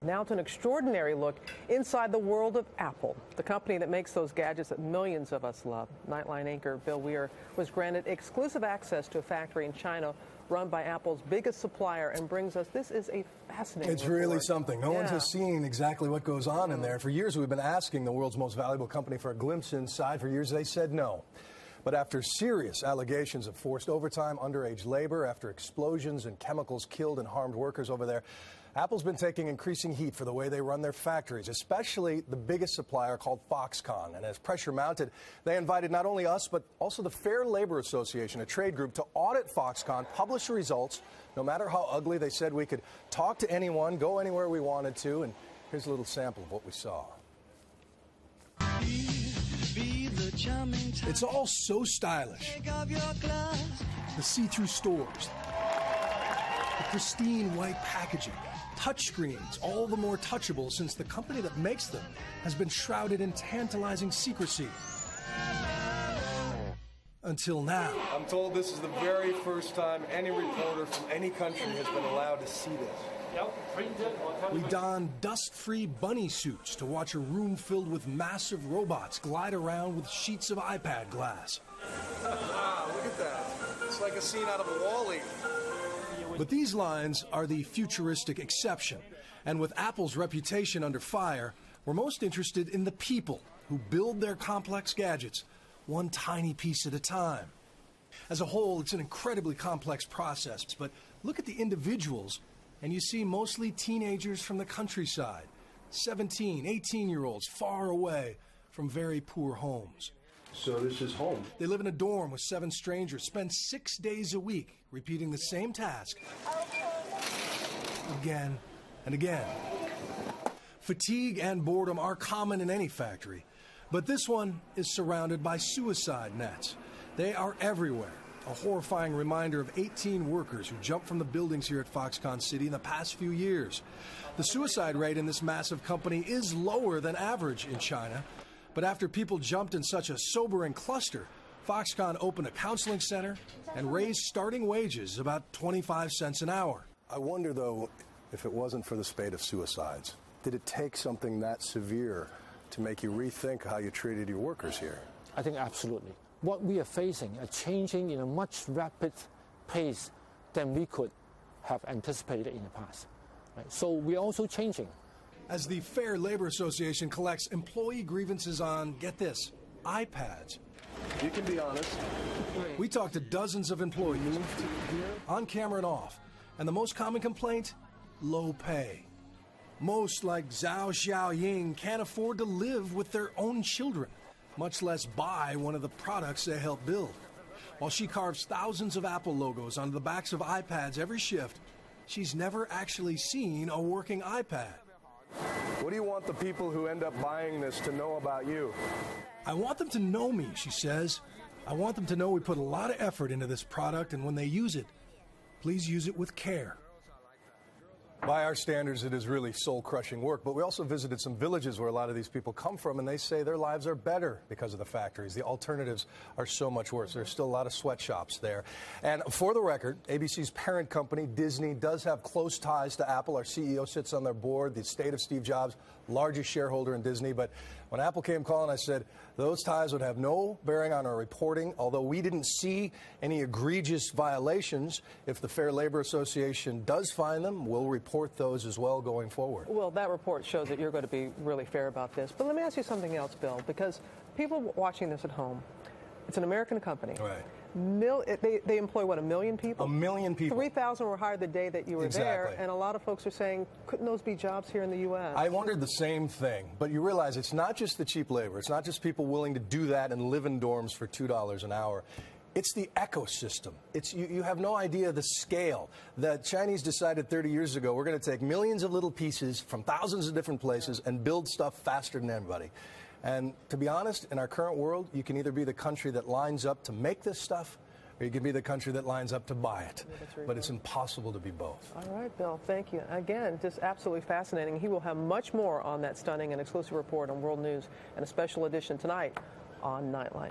Now to an extraordinary look inside the world of Apple, the company that makes those gadgets that millions of us love. Nightline anchor Bill Weir was granted exclusive access to a factory in China run by Apple's biggest supplier and brings us, this is a fascinating It's really report. something. No one has seen exactly what goes on in there. For years, we've been asking the world's most valuable company for a glimpse inside. For years, they said no. But after serious allegations of forced overtime, underage labor, after explosions and chemicals killed and harmed workers over there, Apple's been taking increasing heat for the way they run their factories, especially the biggest supplier called Foxconn. And as pressure mounted, they invited not only us, but also the Fair Labor Association, a trade group, to audit Foxconn, publish the results. No matter how ugly, they said we could talk to anyone, go anywhere we wanted to. And here's a little sample of what we saw. It's all so stylish. The see-through stores, the pristine white packaging, touchscreens, all the more touchable since the company that makes them has been shrouded in tantalizing secrecy. Until now. I'm told this is the very first time any reporter from any country has been allowed to see this. We don dust-free bunny suits to watch a room filled with massive robots glide around with sheets of iPad glass. Wow, look at that. It's like a scene out of WALL-E. But these lines are the futuristic exception. And with Apple's reputation under fire, we're most interested in the people who build their complex gadgets one tiny piece at a time. As a whole, it's an incredibly complex process, but look at the individuals, and you see mostly teenagers from the countryside, 17, 18-year-olds far away from very poor homes. So this is home. They live in a dorm with 7 strangers, spend 6 days a week repeating the same task again and again. Fatigue and boredom are common in any factory, but this one is surrounded by suicide nets. They are everywhere, a horrifying reminder of 18 workers who jumped from the buildings here at Foxconn City in the past few years. The suicide rate in this massive company is lower than average in China. But after people jumped in such a sobering cluster, Foxconn opened a counseling center and raised starting wages about 25 cents an hour. I wonder, though, if it wasn't for the spate of suicides, did it take something that severe to make you rethink how you treated your workers here? I think absolutely. What we are facing are changing in a much rapid pace than we could have anticipated in the past. Right? So we're also changing. As the Fair Labor Association collects employee grievances on, get this, iPads. You can be honest. We talked to dozens of employees, on camera and off, and the most common complaint, low pay. Most, like Zhao Xiaoying, can't afford to live with their own children, much less buy one of the products they help build. While she carves thousands of Apple logos onto the backs of iPads every shift, she's never actually seen a working iPad. What do you want the people who end up buying this to know about you? I want them to know me, she says. I want them to know we put a lot of effort into this product, and when they use it, please use it with care. By our standards, it is really soul-crushing work, but we also visited some villages where a lot of these people come from, and they say their lives are better because of the factories. The alternatives are so much worse. There's still a lot of sweatshops there. And for the record, ABC's parent company, Disney, does have close ties to Apple. Our CEO sits on their board, the estate of Steve Jobs, largest shareholder in Disney. But when Apple came calling, I said those ties would have no bearing on our reporting, although we didn't see any egregious violations. If the Fair Labor Association does find them, we'll report those as well going forward. Well, that report shows that you're going to be really fair about this. But let me ask you something else, Bill, because people watching this at home, it's an American company. Right. They employ, what, 1 million people? 1 million people. 3,000 were hired the day that you were there, and a lot of folks are saying, couldn't those be jobs here in the U.S.? I wondered the same thing, but you realize it's not just the cheap labor. It's not just people willing to do that and live in dorms for $2 an hour. It's the ecosystem. You have no idea the scale. The Chinese decided 30 years ago we're going to take millions of little pieces from thousands of different places and build stuff faster than anybody. And to be honest, in our current world, you can either be the country that lines up to make this stuff, or you can be the country that lines up to buy it. But it's impossible to be both. All right, Bill, thank you. Again, just absolutely fascinating. He will have much more on that stunning and exclusive report on World News and a special edition tonight on Nightline.